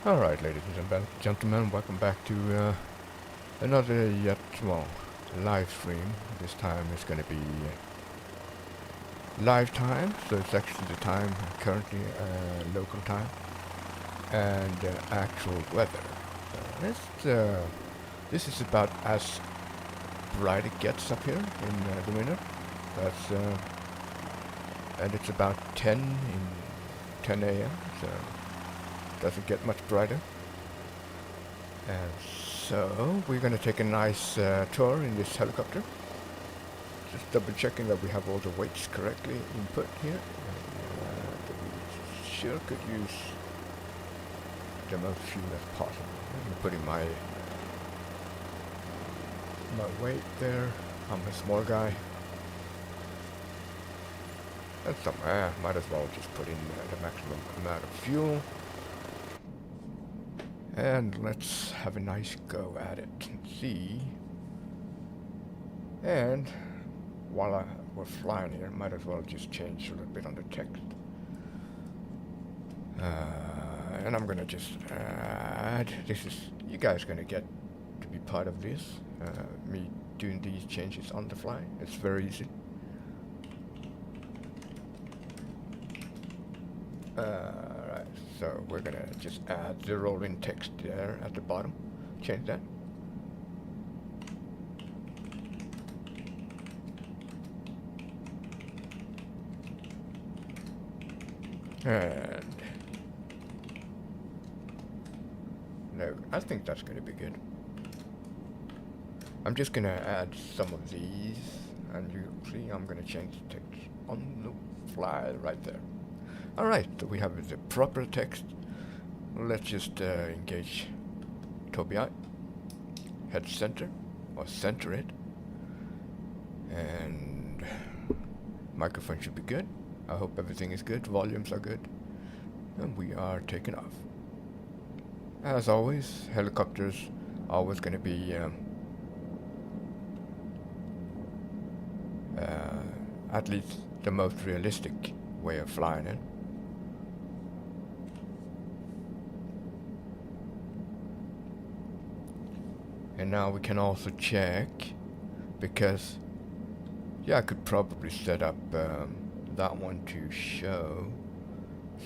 Alright, ladies and gentlemen, welcome back to another live stream. This time it's going to be live time, so it's actually the time currently local time and actual weather. This is about as bright it gets up here in the winter. That's and it's about 10 a.m. So doesn't get much brighter. And so we're going to take a nice tour in this helicopter. Just double checking that we have all the weights correctly input here. We sure could use the most fuel as possible. I'm putting my weight there. I'm a small guy. And might as well just put in the maximum amount of fuel. And let's have a nice go at it and see. And while we're flying here, might as well just change a little bit on the text. And I'm gonna just add, you guys gonna get to be part of this, me doing these changes on the fly. It's very easy. Right, so we're gonna just add the rolling text there at the bottom. Change that. And no, I think that's gonna be good. I'm just gonna add some of these, and you'll see I'm gonna change the text on the fly right there. Alright, so we have the proper text. Let's just engage Tobii, head center, or center it. And microphone should be good. I hope everything is good, volumes are good. And we are taking off. As always, helicopters are always going to be at least the most realistic way of flying it. And now we can also check, because I could probably set up that one to show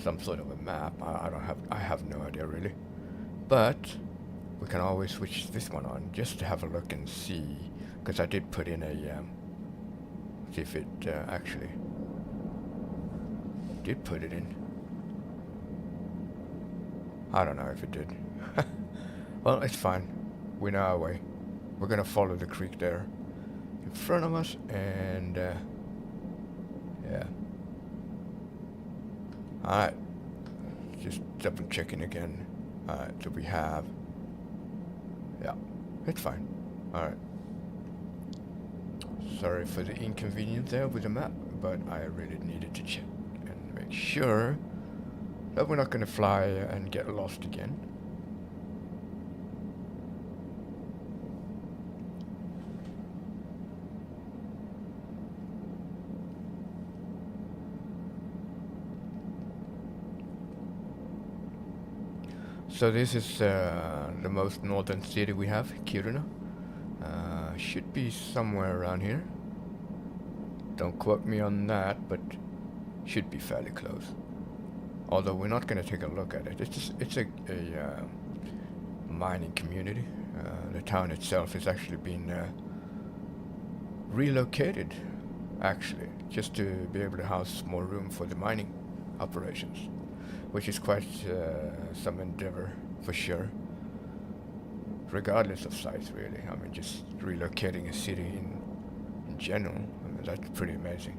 some sort of a map. I have no idea really, but we can always switch this one on just to have a look and see, because I did put in a see if it actually did put it in. I don't know if it did. Well, it's fine. We know our way. We're gonna follow the creek there in front of us, and yeah. Alright, just double checking again. Alright, so we have, yeah, it's fine. Alright. Sorry for the inconvenience there with the map, but I really needed to check and make sure that we're not gonna fly and get lost again. So this is the most northern city we have, Kiruna. Should be somewhere around here. Don't quote me on that, but should be fairly close. Although we're not going to take a look at it. It's a mining community. The town itself has actually been relocated, actually, just to be able to house more room for the mining operations, which is quite some endeavor for sure, regardless of size really. I mean, just relocating a city in general, I mean, that's pretty amazing.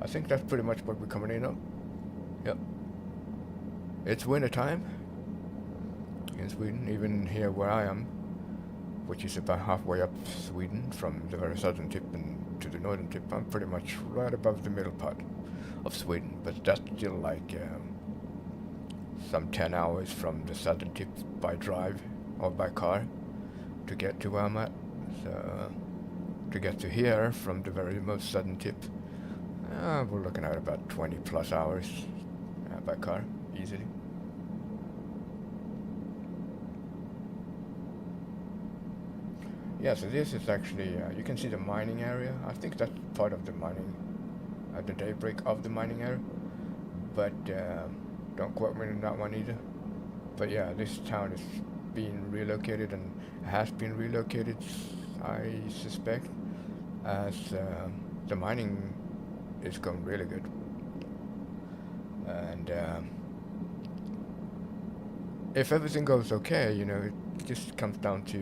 I think that's pretty much what we're coming in on. Yep. It's winter time in Sweden, even here where I am, which is about halfway up Sweden from the very southern tip and to the northern tip. I'm pretty much right above the middle part of Sweden, but that's still like some 10 hours from the southern tip by drive or by car to get to where I'm at. So to get to here from the very most southern tip, we're looking at about 20 plus hours by car, easily. Yeah, so this is actually, you can see the mining area. I think that's part of the mining, the daybreak of the mining area. But don't quote me on that one either. But yeah, this town is being relocated and has been relocated, I suspect, as the mining is going really good. And if everything goes okay, you know, it just comes down to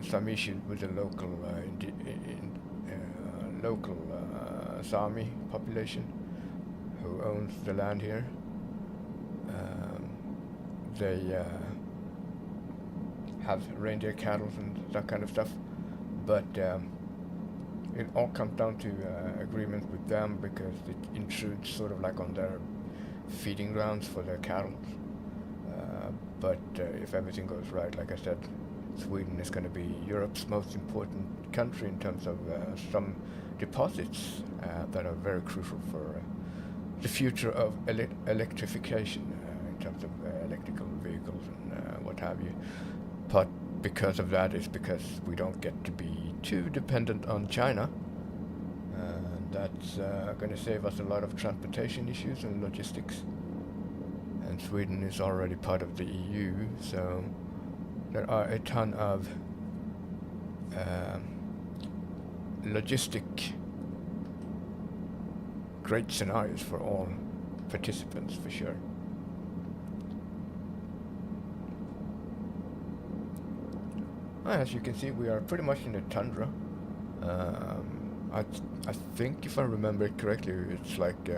some issues with the local Sami population who owns the land here. They have reindeer cattle and that kind of stuff, but it all comes down to agreements with them because it intrudes sort of like on their feeding grounds for their cattle. But if everything goes right, like I said, Sweden is going to be Europe's most important country in terms of some deposits that are very crucial for the future of electrification in terms of electrical vehicles and what have you. But because of that is because we don't get to be too dependent on China. That's going to save us a lot of transportation issues and logistics. And Sweden is already part of the EU, so there are a ton of logistic great scenarios for all participants, for sure. As you can see, we are pretty much in the tundra. I think, if I remember it correctly, it's like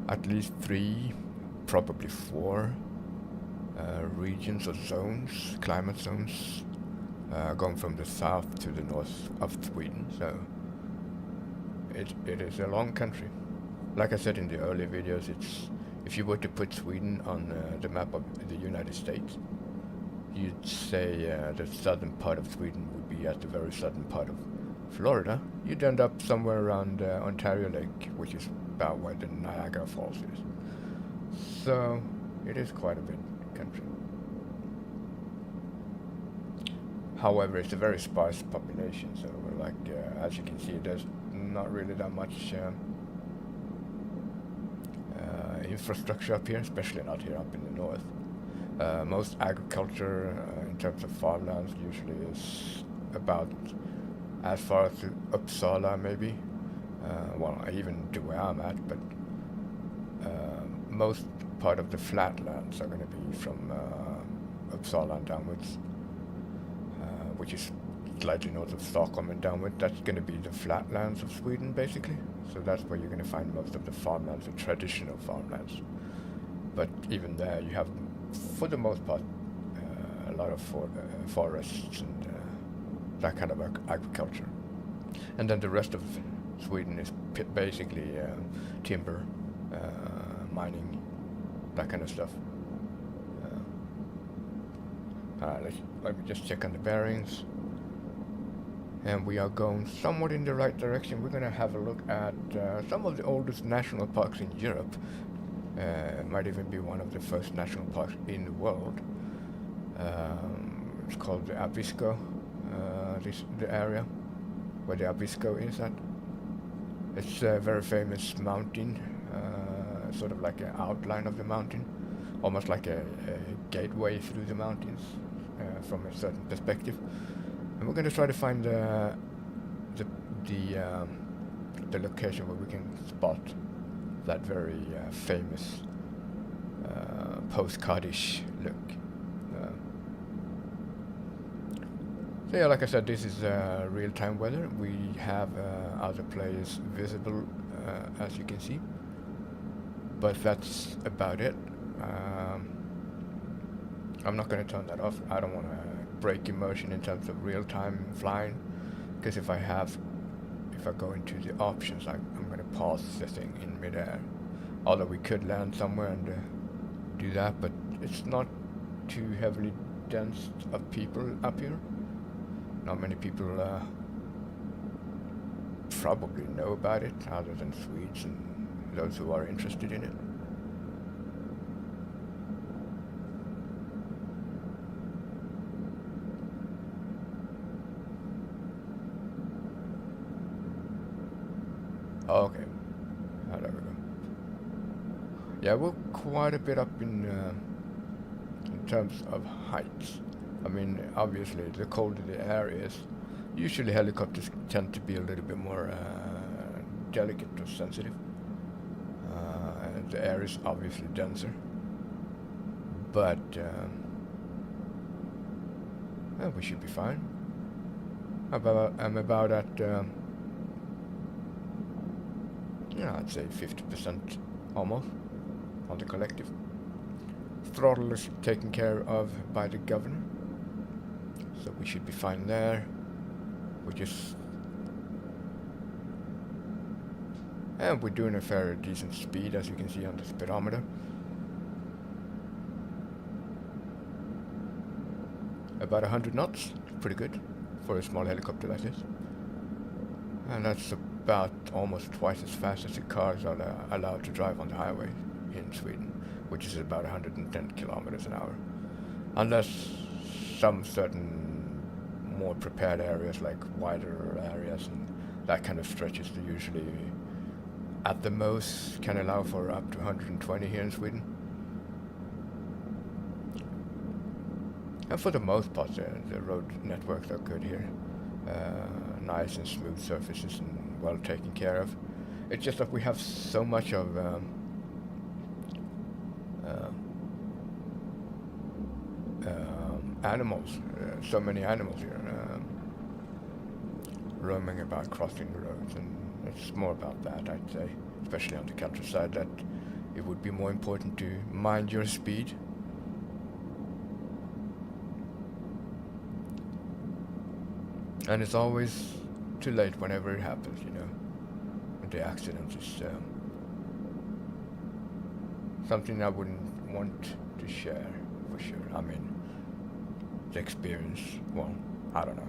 at least 3, probably 4 regions or zones, climate zones, going from the south to the north of Sweden. So it is a long country. Like I said in the earlier videos, it's, if you were to put Sweden on the map of the United States, you'd say the southern part of Sweden would be at the very southern part of Florida. You'd end up somewhere around Ontario Lake, which is about where the Niagara Falls is. So it is quite a big country. However, it's a very sparse population, so like as you can see, there's not really that much infrastructure up here, especially not here up in the north. Most agriculture in terms of farmlands usually is about as far as to Uppsala, maybe. Well, even to where I'm at, but most part of the flatlands are going to be from Uppsala and downwards, which is slightly north of Stockholm and downward. That's going to be the flatlands of Sweden, basically. So that's where you're going to find most of the farmlands, the traditional farmlands. But even there, you have, for the most part, a lot of forests and that kind of agriculture. And then the rest of Sweden is basically timber, mining, that kind of stuff. Let me just check on the bearings. And we are going somewhat in the right direction. We're going to have a look at some of the oldest national parks in Europe. Might even be one of the first national parks in the world. It's called the Abisko, the area where the Abisko is at. It's a very famous mountain, sort of like an outline of the mountain, almost like a gateway through the mountains from a certain perspective. And we're going to try to find the location where we can spot that very famous postcardish look. So yeah, like I said, this is real-time weather. We have other players visible, as you can see, but that's about it. I'm not going to turn that off. I don't want to break immersion in terms of real-time flying, because if I go into the options, I'm going to pause the thing in midair. Although we could land somewhere and do that, but it's not too heavily dense of people up here. Not many people probably know about it, other than Swedes and those who are interested in it. Oh, okay. Oh, there we go. Yeah, we're quite a bit up in terms of heights. I mean, obviously, the colder the air is, usually helicopters tend to be a little bit more delicate or sensitive. And the air is obviously denser, but we should be fine. I'm about at, I'd say 50% almost on the collective. Throttle is taken care of by the governor, so we should be fine there. We just, and we're doing a fairly decent speed, as you can see on the speedometer. About 100 knots, pretty good for a small helicopter like this. And that's about almost twice as fast as the cars are allowed to drive on the highway in Sweden, which is about 110 kilometers an hour. Unless some certain more prepared areas, like wider areas and that kind of stretches, they usually at the most can allow for up to 120 here in Sweden. And for the most part, the road networks are good here. Nice and smooth surfaces and well taken care of. It's just that we have so much of animals, so many animals here, roaming about, crossing the roads, and it's more about that, I'd say, especially on the countryside, that it would be more important to mind your speed. And it's always too late whenever it happens, you know. The accident is something I wouldn't want to share, for sure. I mean, the experience, well, I don't know.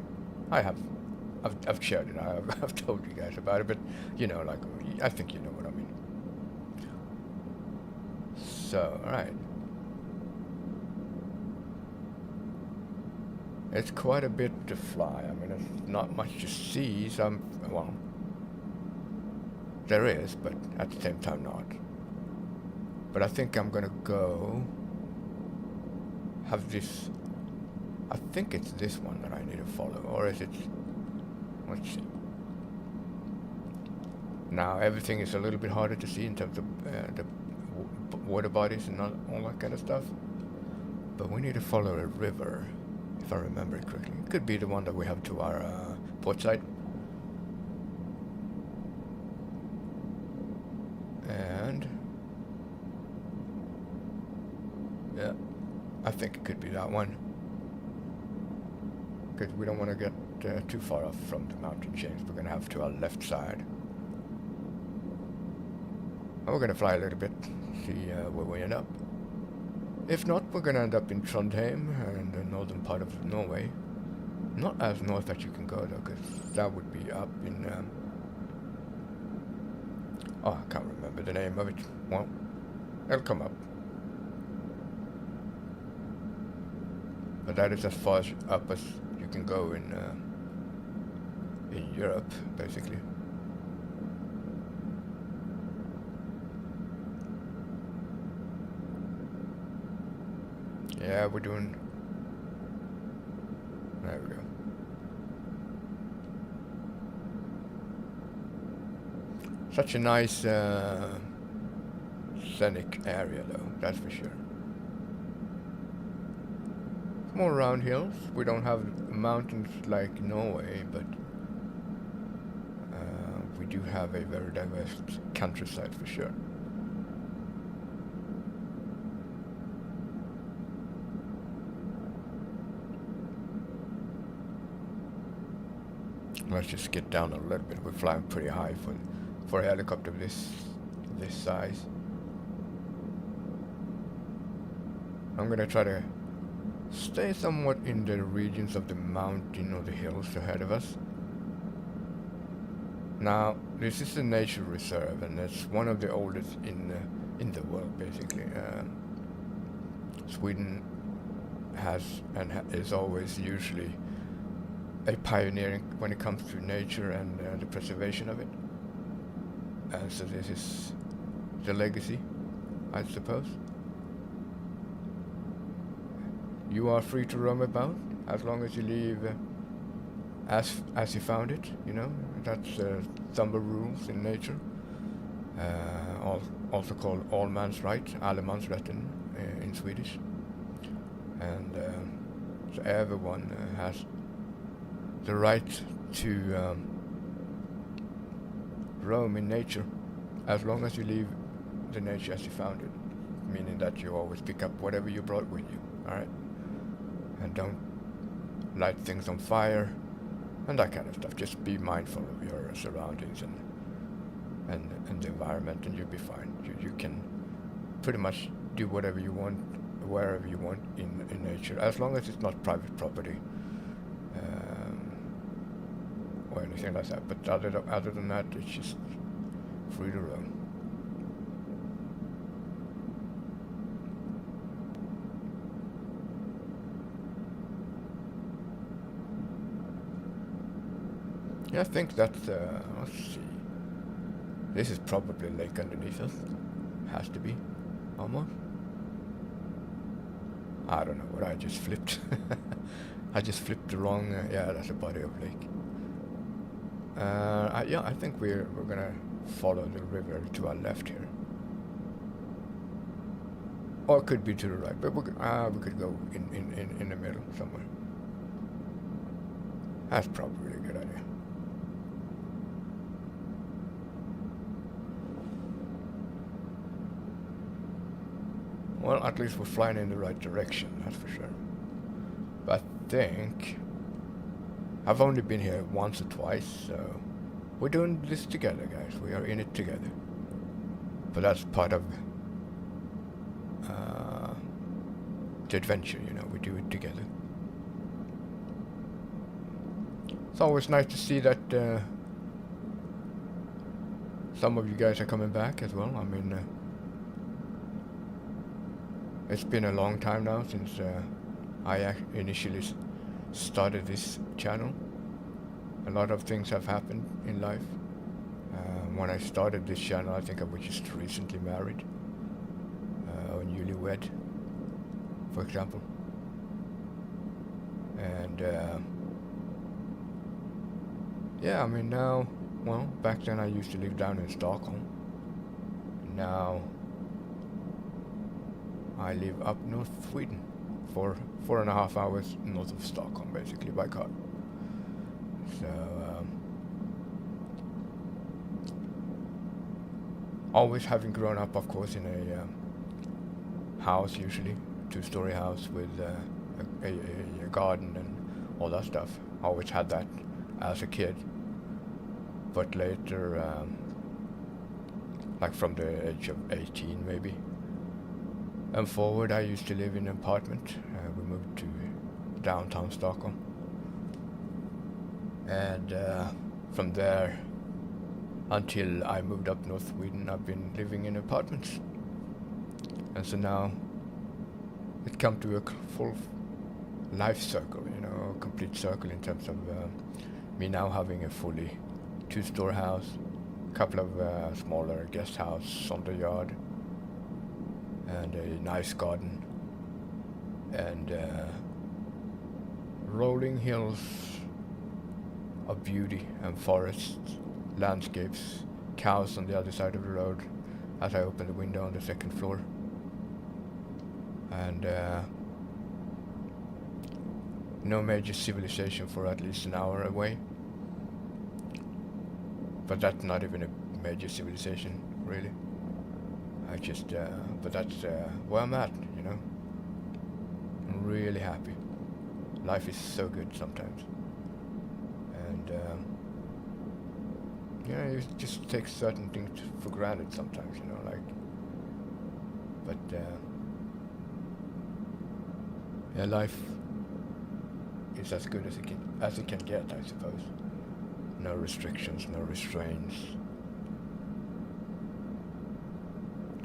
I've shared it. I've told you guys about it, but you know, like, I think you know what I mean. So, alright. It's quite a bit to fly. I mean, there's not much to see. Well, there is, but at the same time not. But I think I'm gonna go have this. I think it's this one that I need to follow, or is it? Let's see. Now everything is a little bit harder to see in terms of the water bodies and all that kind of stuff. But we need to follow a river, if I remember it correctly. It could be the one that we have to our port side. And yeah, I think it could be that one. Because we don't want to get too far off from the mountain chains. We're going to have to our left side. And we're going to fly a little bit, see where we end up. If not, we're going to end up in Trondheim and the northern part of Norway. Not as north as you can go, though, because that would be up in... I can't remember the name of it. Well, it'll come up. But that is as far up as you can go in Europe, basically. Yeah, we're doing... There we go. Such a nice scenic area, though, that's for sure. More round hills. We don't have mountains like Norway, but we do have a very diverse countryside for sure. Let's just get down a little bit. We're flying pretty high for a helicopter this size. I'm gonna try to stay somewhat in the regions of the mountain or the hills ahead of us. Now, this is a nature reserve, and it's one of the oldest in the world, basically. Sweden has is always usually a pioneer when it comes to nature and the preservation of it. And so this is the legacy, I suppose. You are free to roam about as long as you leave as you found it. You know, that's some of the rules in nature. Also called all man's right, allemansrätten in Swedish. And so everyone has the right to roam in nature as long as you leave the nature as you found it, meaning that you always pick up whatever you brought with you, alright? And don't light things on fire and that kind of stuff. Just be mindful of your surroundings and the environment, and you'll be fine. You can pretty much do whatever you want, wherever you want in nature, as long as it's not private property or anything like that. But other than that, it's just free to roam. Yeah, I think that's, let's see. This is probably a lake underneath us. Has to be, almost. I don't know what I just flipped. I just flipped the wrong, yeah, that's a body of lake. Yeah, I think we're gonna follow the river to our left here. Or it could be to the right, but we could go in the middle somewhere. That's probably a good idea. Well, at least we're flying in the right direction, that's for sure. But I think I've only been here once or twice, so we're doing this together, guys. We are in it together. But that's part of the adventure, you know. We do it together. It's always nice to see that some of you guys are coming back as well. I mean, it's been a long time now since I initially started this channel. A lot of things have happened in life. When I started this channel, I think I was just recently married, or newlywed, for example. And yeah, I mean now, well, back then I used to live down in Stockholm. Now I live up north Sweden, 4.5 hours north of Stockholm, basically, by car. So, always having grown up, of course, in a house, usually, 2-story house with a garden and all that stuff. Always had that as a kid. But later, like from the age of 18 maybe, and forward, I used to live in an apartment. We moved to downtown Stockholm. And from there until I moved up north Sweden, I've been living in apartments. And so now it come to a full life circle, you know, a complete circle in terms of me now having a fully 2-story house, a couple of smaller guest houses on the yard, and a nice garden, and rolling hills of beauty and forests, landscapes, cows on the other side of the road as I open the window on the 2nd floor. And no major civilization for at least an hour away. But that's not even a major civilization, really. I just, but that's where I'm at, you know. I'm really happy. Life is so good sometimes. And, yeah, you just take certain things for granted sometimes, you know, like, but, yeah, life is as good as it can get, I suppose. No restrictions, no restraints.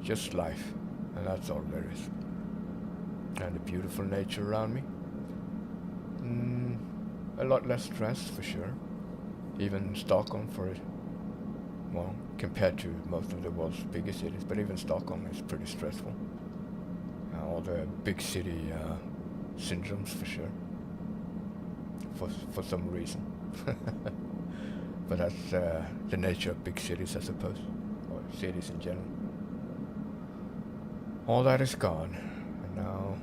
Just life, and that's all there is. And the beautiful nature around me. A lot less stress, for sure. Even Stockholm, for well, compared to most of the world's biggest cities, but even Stockholm is pretty stressful. All the big city syndromes for sure, for some reason. But that's the nature of big cities, I suppose, or cities in general. All that is gone, and now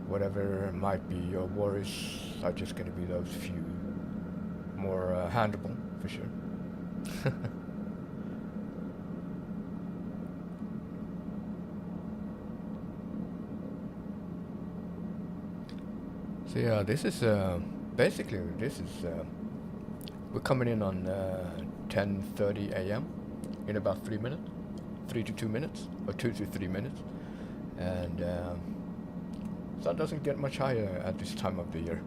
whatever might be your worries are just going to be those few more handleable, for sure. So yeah, this is basically we're coming in on 10:30 a.m. in about 3 minutes, 3 to 2 minutes, or 2 to 3 minutes, and sun doesn't get much higher at this time of the year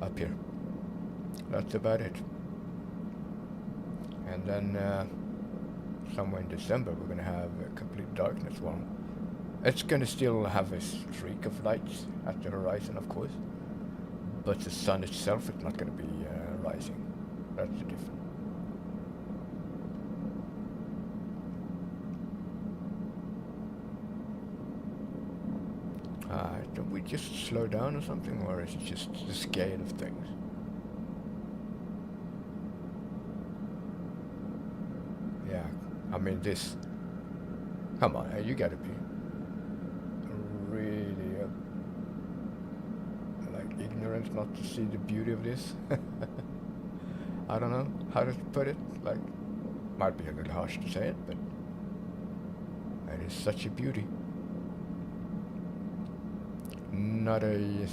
up here. That's about it. And then somewhere in December we're gonna have complete darkness. Well, it's gonna still have a streak of lights at the horizon, of course, but the sun itself is not gonna be rising. That's the difference. Don't we just slow down or something, or is it just the scale of things? Yeah, I mean this. Come on, you gotta be really like ignorant not to see the beauty of this. I don't know how to put it. Like, might be a little harsh to say it, but it is such a beauty. Not a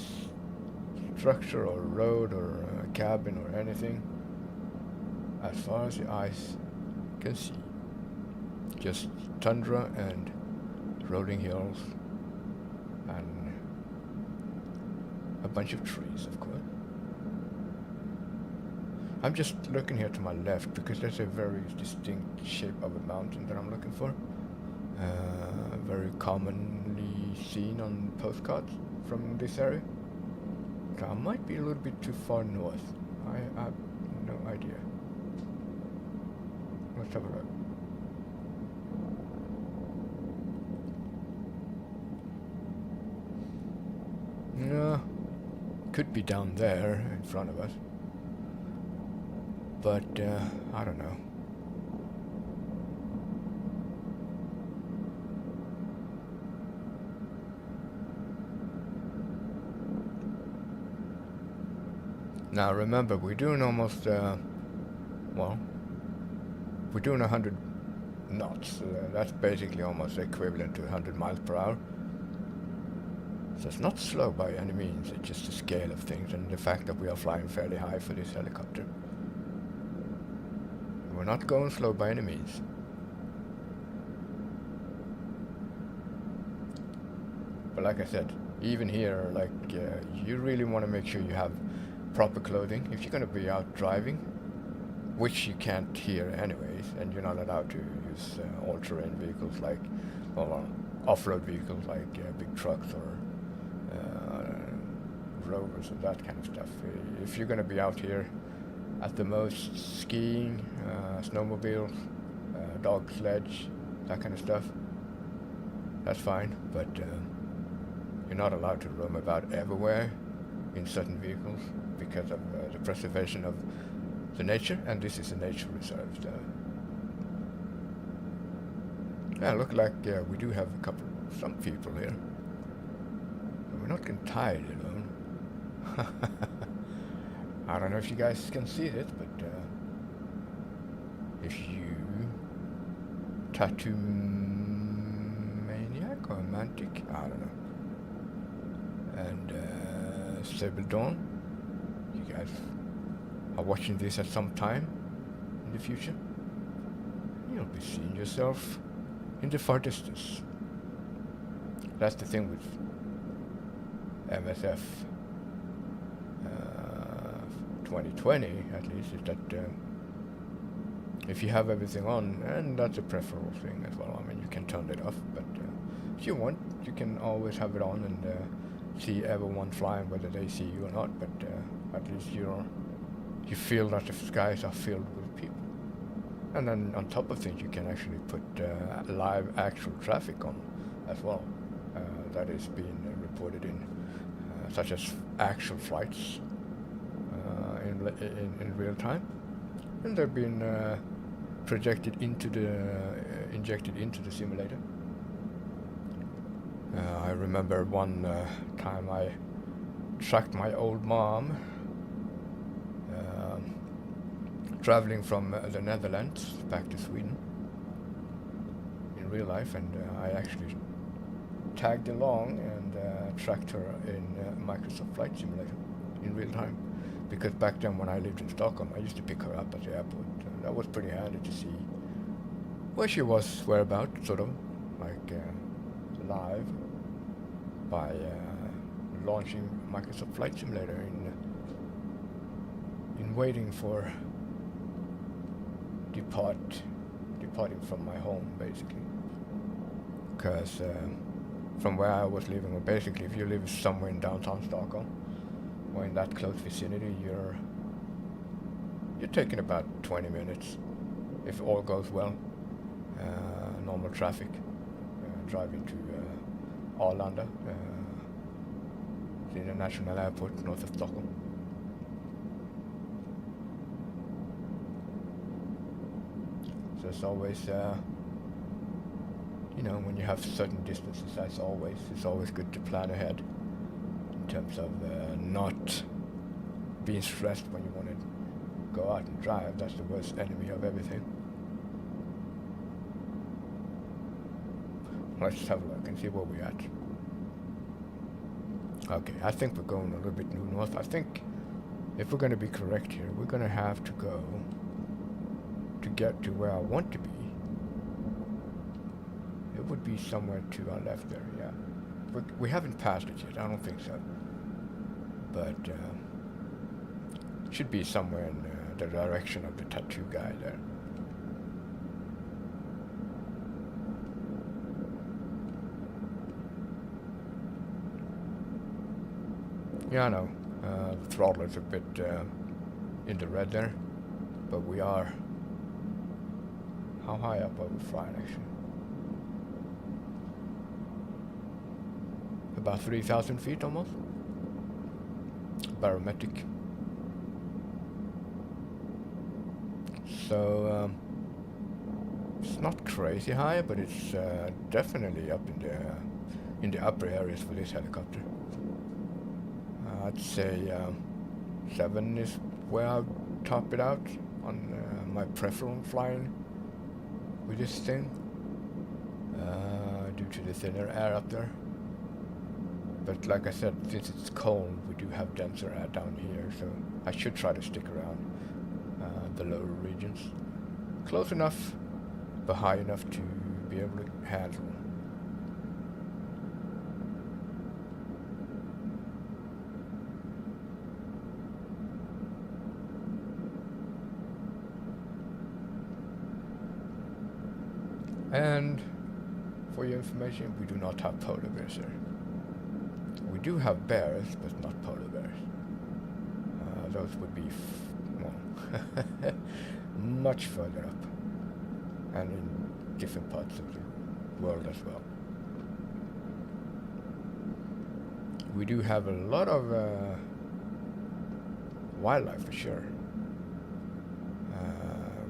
structure or road or a cabin or anything, as far as the eyes can see. Just tundra and rolling hills and a bunch of trees, of course. I'm just looking here to my left because there's a very distinct shape of a mountain that I'm looking for. Very commonly seen on postcards from this area. So I might be a little bit too far north. I have no idea. Let's have a look. No, could be down there in front of us. But I don't know. Now remember, we're doing almost, well, we're doing 100 knots. That's basically almost equivalent to 100 miles per hour. So it's not slow by any means, it's just the scale of things and the fact that we are flying fairly high for this helicopter. We're not going slow by any means. But like I said, even here, like, you really want to make sure you have proper clothing if you're going to be out driving, which you can't here anyways, and you're not allowed to use all-terrain vehicles like, well, off-road vehicles like big trucks or rovers and that kind of stuff. If you're going to be out here, at the most skiing, snowmobile, dog sledge, that kind of stuff, that's fine, but you're not allowed to roam about everywhere in certain vehicles because of the preservation of the nature, and this is a nature reserve. So yeah, look like we do have some people here. We're not getting tired alone. I don't know if you guys can see it, but if you tattoo maniac or mantic, I don't know, and Sable Dawn, you guys are watching this at some time in the future, you'll be seeing yourself in the far distance. That's the thing with MSF 2020, at least, is that if you have everything on, and that's a preferable thing as well, I mean, you can turn it off, but if you want, you can always have it on and see everyone flying, whether they see you or not, but at least you feel that the skies are filled with people. And then on top of things, you can actually put live actual traffic on as well. That is being reported in, such as actual flights in real time, and they're being injected into the simulator. I remember one time I tracked my old mom traveling from the Netherlands back to Sweden in real life, and I actually tagged along and tracked her in Microsoft Flight Simulator in real time, because back then when I lived in Stockholm, I used to pick her up at the airport. That was pretty handy to see where she was, whereabouts, sort of like live by launching Microsoft Flight Simulator in waiting for departing from my home, basically. Because from where I was living, or basically if you live somewhere in downtown Stockholm or in that close vicinity, you're taking about 20 minutes if all goes well, normal traffic, driving to Arlanda, the international airport north of Stockholm. So it's always, when you have certain distances, it's always good to plan ahead in terms of not being stressed when you want to go out and drive. That's the worst enemy of everything. Let's have a look and see where we're at. Okay, I think we're going a little bit due north. I think if we're going to be correct here, we're going to have to go to get to where I want to be. It would be somewhere to our left there, yeah. We haven't passed it yet, I don't think so. But it should be somewhere in the direction of the tattoo guy there. Yeah, I know. The throttle is a bit in the red there, but we are... How high up are we flying, actually? About 3,000 feet almost. Barometric. So it's not crazy high, but it's definitely up in the upper areas for this helicopter. I'd say 7 is where I'll top it out on my preference flying with this thing, due to the thinner air up there. But like I said, since it's cold, we do have denser air down here, so I should try to stick around the lower regions. Close enough, but high enough to be able to handle. And for your information, we do not have polar bears here. We do have bears, but not polar bears. Those would be much further up, and in different parts of the world as well. We do have a lot of wildlife for sure.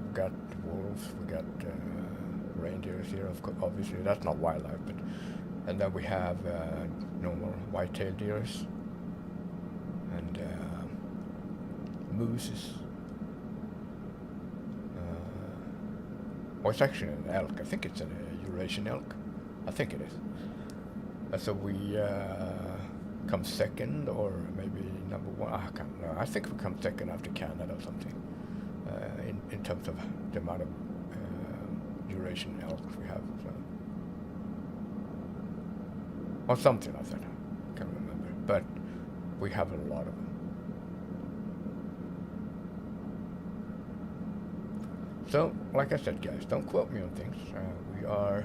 We got wolves, we got reindeers here, of course. Obviously, that's not wildlife, but and then we have normal white-tailed deers and mooses. Or it's actually an elk. I think it's a Eurasian elk. I think it is. So we come second, or maybe number one. I can't know. I think we come second after Canada or something. In terms of the amount of Eurasian elks we have, so. Or something like that. I can't remember. But we have a lot of them. So, like I said, guys, don't quote me on things. We are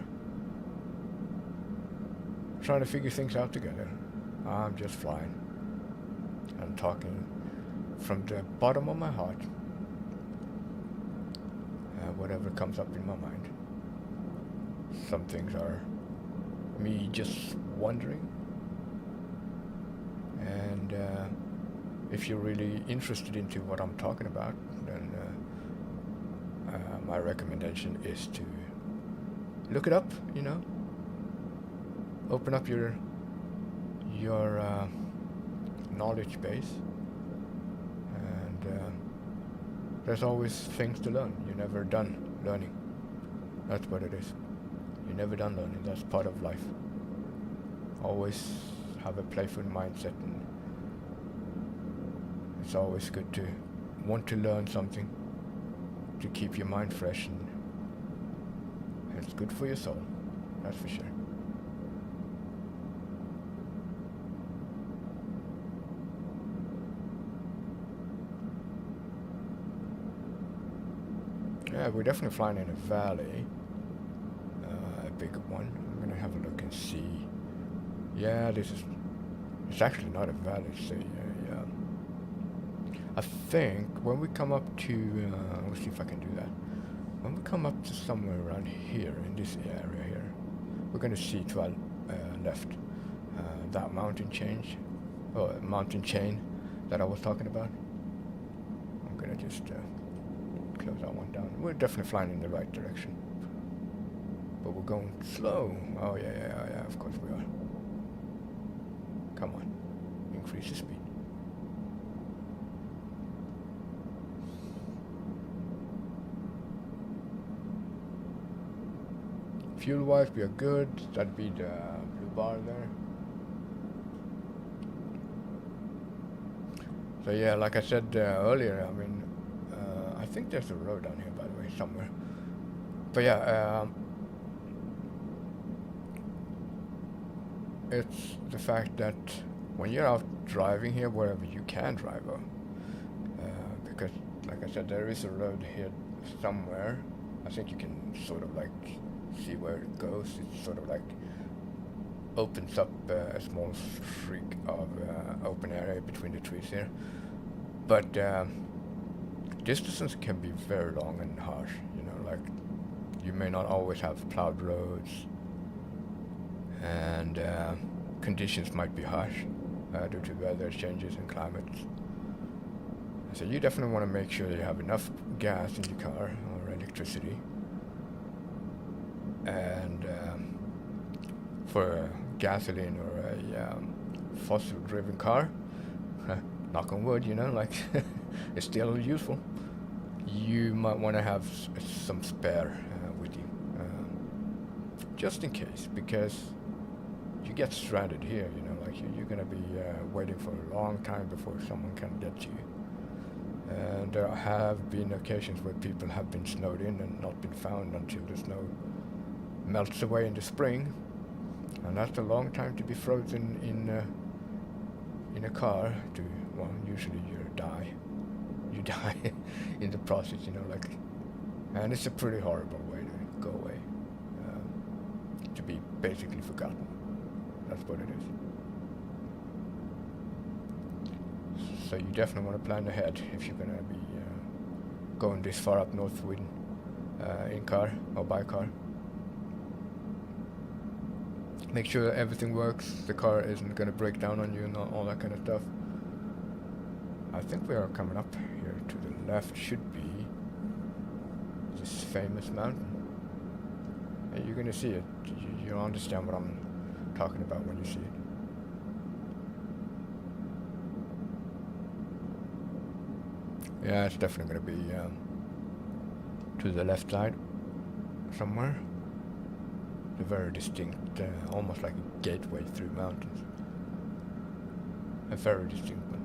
trying to figure things out together. I'm just flying. I'm talking from the bottom of my heart. whatever comes up in my mind. Some things are me just wondering, and if you're really interested into what I'm talking about, then my recommendation is to look it up. Open up your knowledge base, and there's always things to learn. You're never done learning. That's what it is. You're never done learning. That's part of life. Always have a playful mindset, and it's always good to want to learn something to keep your mind fresh, and it's good for your soul. That's for sure. Yeah, we're definitely flying in a valley, a big one. I'm gonna have a look and see. Yeah, it's actually not a valley, so yeah. I think when we come up to, let's see if I can do that. When we come up to somewhere around here, in this area here, we're gonna see to our left, that mountain chain that I was talking about. I'm gonna just close that one down. We're definitely flying in the right direction, but we're going slow. Oh yeah, of course we are. Come on, increase the speed. Fuel wise we are good. That'd be the blue bar there. So yeah, like I said earlier, I mean, I think there's a road down here, by the way, somewhere. But yeah, it's the fact that when you're out driving here, wherever you can drive, because, like I said, there is a road here somewhere. I think you can sort of like see where it goes. It sort of like opens up a small streak of open area between the trees here. But distances can be very long and harsh, like you may not always have plowed roads, and conditions might be harsh due to weather changes and climates. So you definitely want to make sure you have enough gas in your car or electricity. And for a gasoline or a fossil-driven car, knock on wood, like it's still useful. You might want to have some spare with you, just in case, because you get stranded here, like you're gonna be waiting for a long time before someone can get you. And there have been occasions where people have been snowed in and not been found until the snow melts away in the spring, and that's a long time to be frozen in a car. Usually you die in the process, like, and it's a pretty horrible way to go away, to be basically forgotten. That's what it is. So you definitely want to plan ahead if you're gonna be going this far up North Sweden in car or by car. Make sure everything works, the car isn't going to break down on you and all that kind of stuff. I think we are coming up here to the left, should be this famous mountain. And you're going to see it. You'll understand what I'm talking about when you see it. Yeah, it's definitely going to be to the left side somewhere. A very distinct, almost like a gateway through mountains. A very distinct one.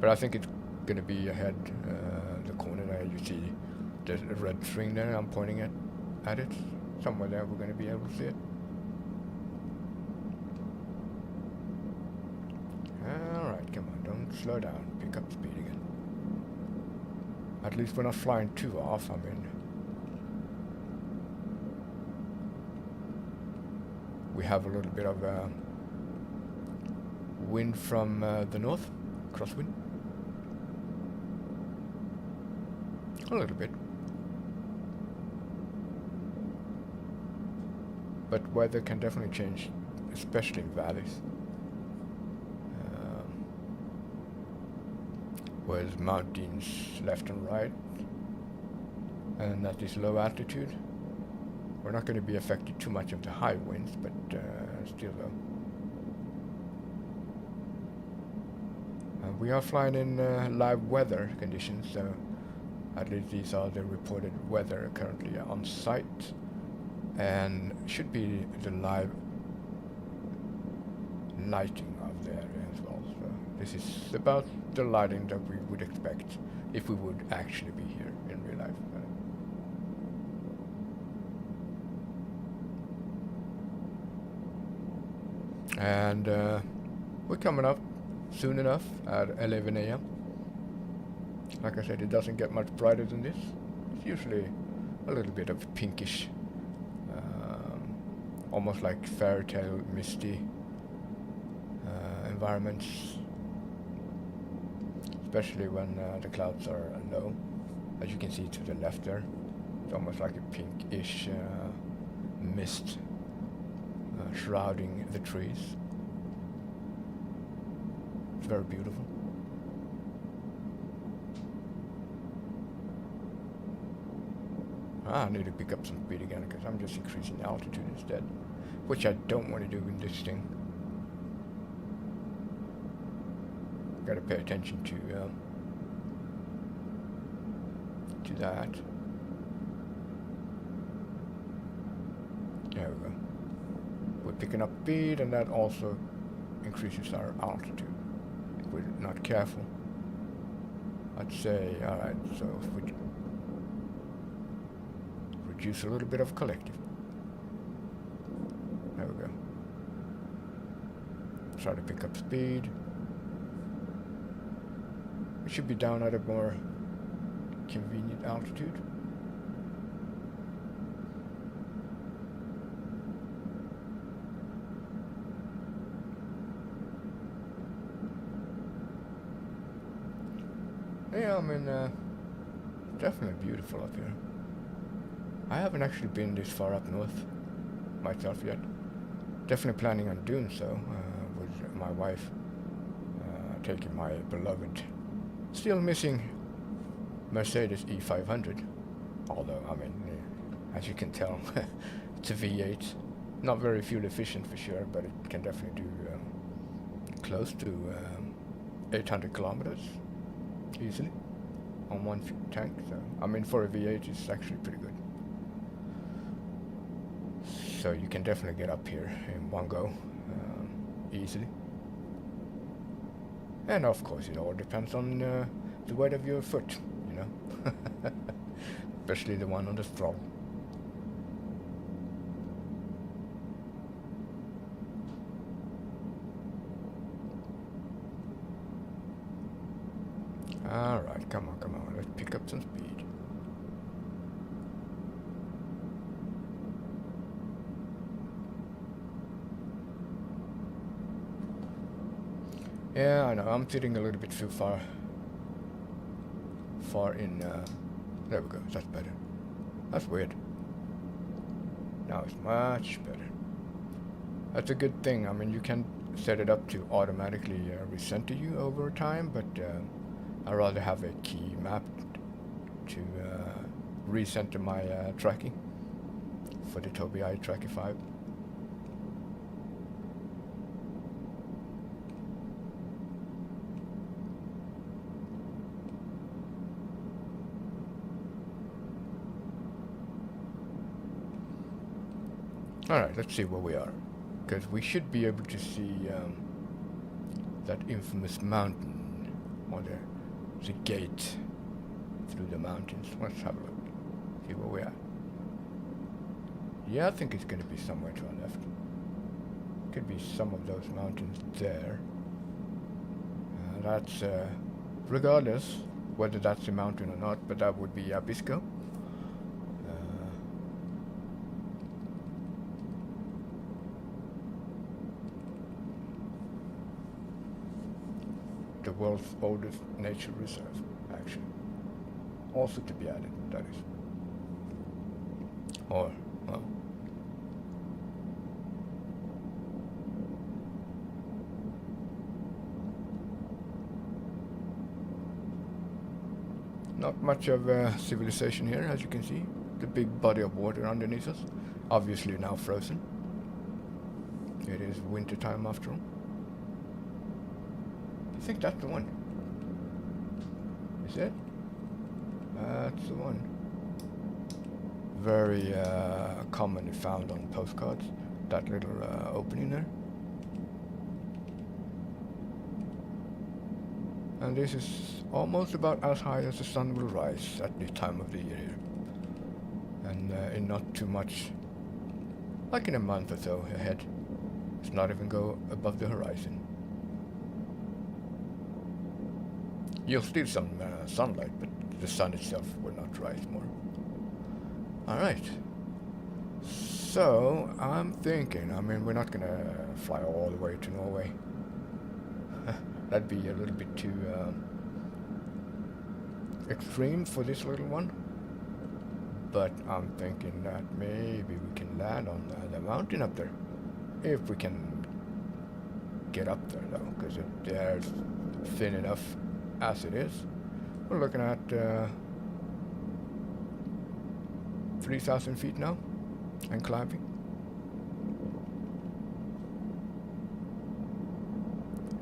But I think it's going to be ahead, the corner there. You see there's a red string there. I'm pointing at it. Somewhere there we're going to be able to see it. Alright, come on, don't slow down. Pick up speed again. At least we're not flying too off, I mean. We have a little bit of wind from the north, crosswind. A little bit. But weather can definitely change, especially in valleys. With mountains left and right, and at this low altitude, we're not going to be affected too much of the high winds, but still though. We are flying in live weather conditions, so at least these are the reported weather currently on site, and should be the live lighting of the area as well. So this is about the lighting that we would expect if we would actually be here in real life. And we're coming up soon enough at 11 a.m. Like I said, it doesn't get much brighter than this. It's usually a little bit of pinkish, almost like fairy tale misty environments, especially when the clouds are low. As you can see to the left there, it's almost like a pinkish mist shrouding the trees. It's very beautiful. I need to pick up some speed again because I'm just increasing altitude instead, which I don't want to do in this thing. Got to pay attention to that. There we go. We're picking up speed, and that also increases our altitude if we're not careful. I'd say, alright, so if we reduce a little bit of collective. There we go. Try to pick up speed. We should be down at a more convenient altitude. Yeah, I mean, definitely beautiful up here. I haven't actually been this far up north myself yet. Definitely planning on doing so with my wife, taking my beloved, still missing Mercedes E500. Although, I mean, as you can tell, it's a V8. Not very fuel efficient for sure, but it can definitely do close to 800 kilometers easily on one tank. So, I mean, for a V8, it's actually pretty good. So you can definitely get up here in one go easily. And of course, it all depends on the weight of your foot, you know, especially the one on the throttle. Alright, come on, let's pick up some speed. Yeah, I know, I'm sitting a little bit too far in, there we go, that's better. That's weird. Now it's much better. That's a good thing. I mean, you can set it up to automatically recenter you over time, but I'd rather have a key mapped to recenter my tracking for the Tobii Eye Tracker 5. Alright, let's see where we are, because we should be able to see that infamous mountain, or the gate through the mountains. Let's have a look, see where we are. Yeah, I think it's going to be somewhere to our left. Could be some of those mountains there. That's, regardless whether that's a mountain or not, but that would be Abisko. The world's oldest nature reserve, actually. also to be added, that is. Or, well, not much of civilization here, as you can see. The big body of water underneath us, obviously now frozen. It is winter time after all. I think that's the one. Is it? That's the one. Very commonly found on postcards, that little opening there. And this is almost about as high as the sun will rise at this time of the year here. And in not too much, like in a month or so ahead, it's not even go above the horizon. You'll still some sunlight, but the sun itself will not rise more. Alright. So, I'm thinking, I mean, we're not gonna fly all the way to Norway. That'd be a little bit too extreme for this little one. But I'm thinking that maybe we can land on the mountain up there. If we can get up there though, because they're thin enough as it is. We're looking at 3,000 feet now and climbing.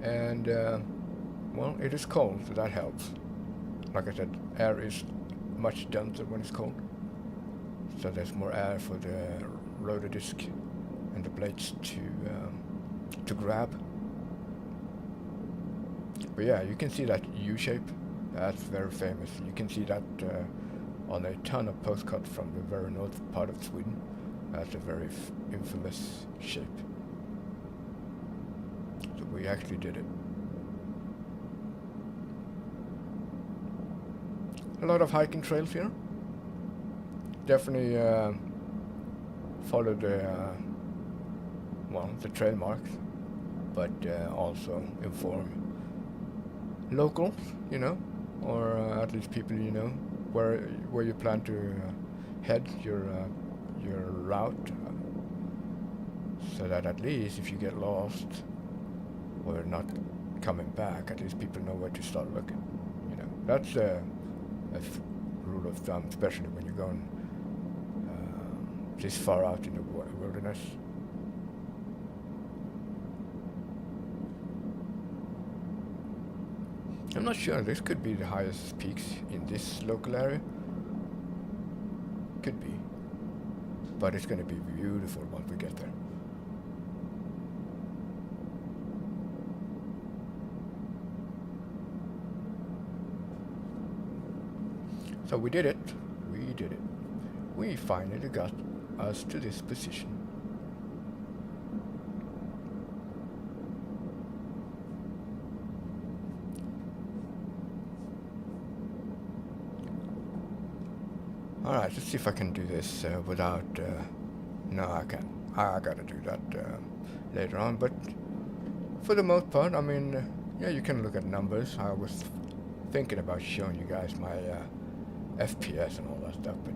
And well, it is cold, so that helps. Like I said, air is much denser when it's cold, so there's more air for the rotor disc and the blades to grab. But yeah, you can see that U shape. That's very famous. You can see that on a ton of postcards from the very north part of Sweden. That's a very infamous shape. So we actually did it. A lot of hiking trails here. Definitely follow the the trail marks, but also inform locals, you know, or at least people you know, where you plan to head your route, so that at least if you get lost or not coming back, at least people know where to start looking. You know, that's a rule of thumb, especially when you're going this far out in the wilderness. I'm not sure, this could be the highest peaks in this local area. Could be. But it's going to be beautiful once we get there. So we did it. We did it. We finally got us to this position. Alright, let's see if I can do this without... no, I can't. I gotta do that later on, but for the most part, I mean, yeah, you can look at numbers. I was thinking about showing you guys my FPS and all that stuff, but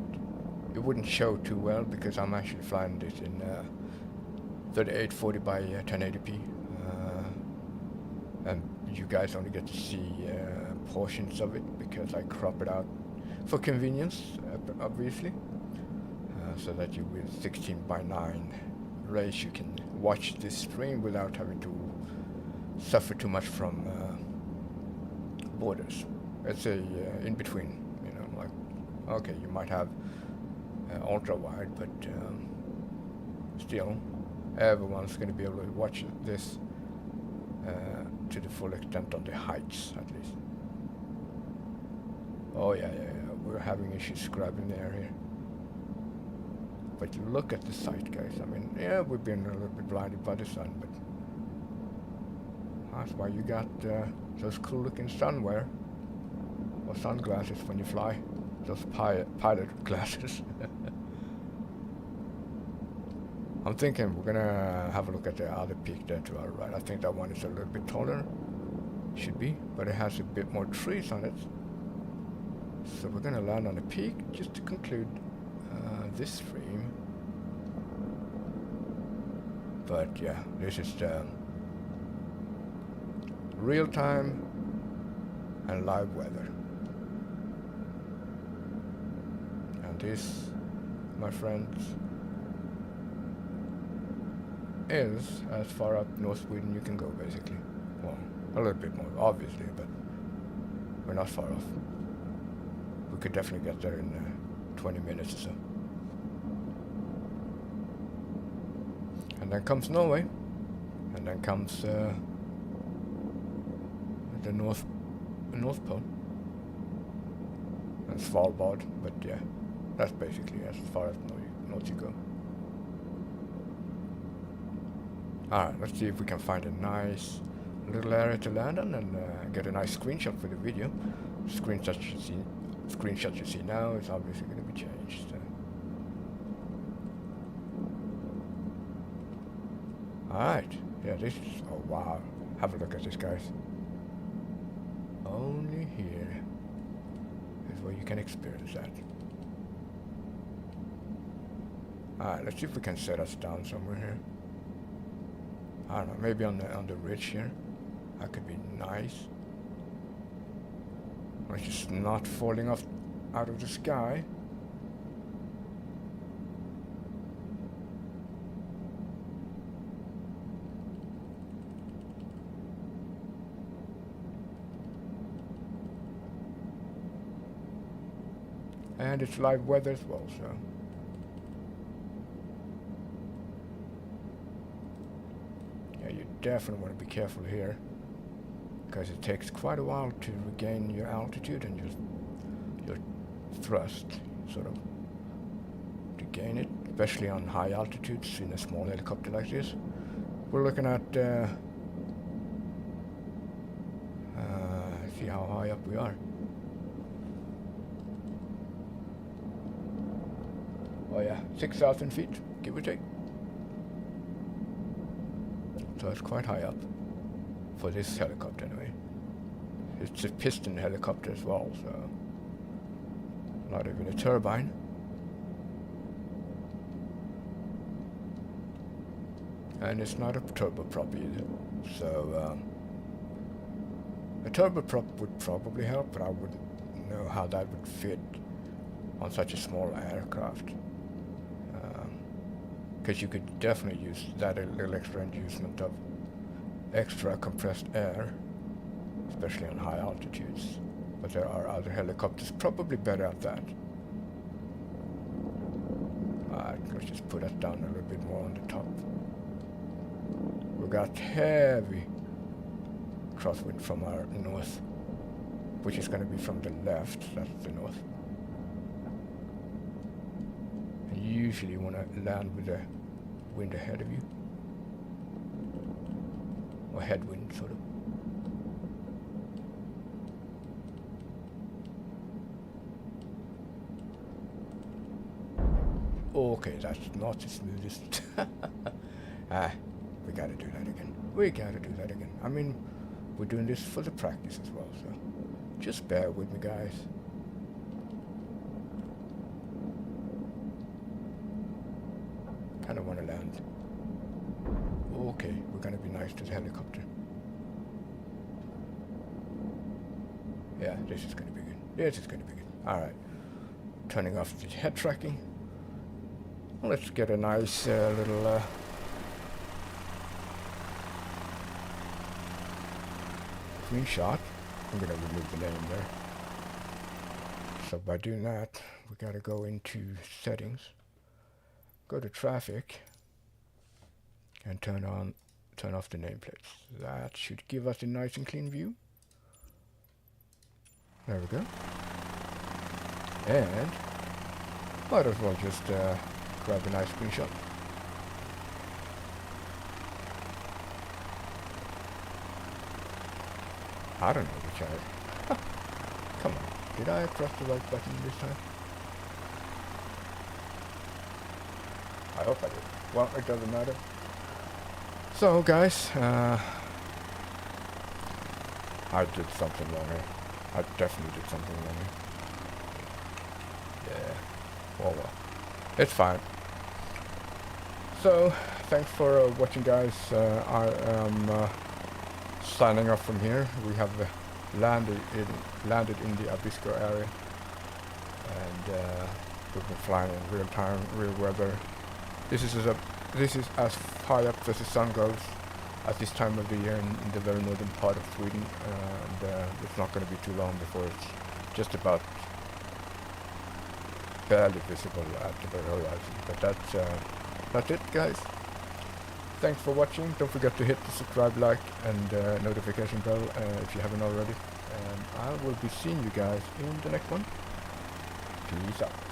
it wouldn't show too well because I'm actually flying this in 3840 by 1080p, and you guys only get to see portions of it because I crop it out for convenience, obviously, so that you with 16:9 ratio can watch this stream without having to suffer too much from borders. It's a in between, you know, like, okay, you might have ultra wide, but still, everyone's going to be able to watch this to the full extent on the heights, at least. Oh yeah, we're having issues grabbing the air here. But look at the sight, guys. I mean, yeah, we've been a little bit blinded by the sun, but that's why you got those cool-looking sunwear or sunglasses when you fly. Those pilot glasses. I'm thinking we're gonna have a look at the other peak there to our right. I think that one is a little bit taller. Should be, but it has a bit more trees on it. So we're gonna land on a peak just to conclude this stream. But yeah, this is real time and live weather. And this, my friends, is as far up North Sweden you can go, basically. Well, a little bit more, obviously, but we're not far off. We could definitely get there in 20 minutes or so. And then comes Norway, and then comes the North Pole, and Svalbard. But yeah, that's basically as far as north you go. Alright, let's see if we can find a nice little area to land on and get a nice screenshot for the video. The screenshot you see now is obviously going to be changed. Alright, yeah, this is, oh wow, have a look at this, guys. Only here is where you can experience that. Alright, let's see if we can set us down somewhere here. I don't know, maybe on the ridge here. That could be nice. It's just not falling off out of the sky. And it's live weather as well, so. Yeah, you definitely want to be careful here, because it takes quite a while to regain your altitude and your thrust, sort of, to gain it, especially on high altitudes in a small helicopter like this. We're looking at, see how high up we are. Oh yeah, 6,000 feet, give or take. So it's quite high up for this helicopter anyway. It's a piston helicopter as well, so not even a turbine. And it's not a turboprop either. So a turboprop would probably help, but I wouldn't know how that would fit on such a small aircraft. Because you could definitely use that a little extra inducement of extra compressed air, especially on high altitudes. But there are other helicopters probably better at that. Let's just put us down a little bit more on the top. We got heavy crosswind from our north, which is going to be from the left. That's the north. And you usually want to land with the wind ahead of you, or headwind, sort of. Okay, that's not the smoothest. We gotta do that again. We gotta do that again. I mean, we're doing this for the practice as well, so just bear with me, guys. Kinda wanna land. Okay, we're gonna be nice to the helicopter. Yeah, this is gonna be good. This is gonna be good. Alright. Turning off the head tracking. Let's get a nice little screenshot. I'm gonna remove the name there. So by doing that, we gotta go into settings, go to traffic, and turn off the nameplates. That should give us a nice and clean view. There we go. And might as well just grab a nice screenshot. I don't know which I... Come on, did I press the right button this time? I hope I did. Well, it doesn't matter. So guys, I did something wrong here. I definitely did something wrong here. Oh well, it's fine. So, thanks for watching, guys. I am signing off from here. We have landed in the Abisko area, and we've been flying in real time, real weather. This is as high up as the sun goes at this time of the year in the very northern part of Sweden, and it's not going to be too long before it's just about barely visible at the horizon. But that's it, guys. Thanks for watching. Don't forget to hit the subscribe, like, and notification bell if you haven't already. And I will be seeing you guys in the next one. Peace out.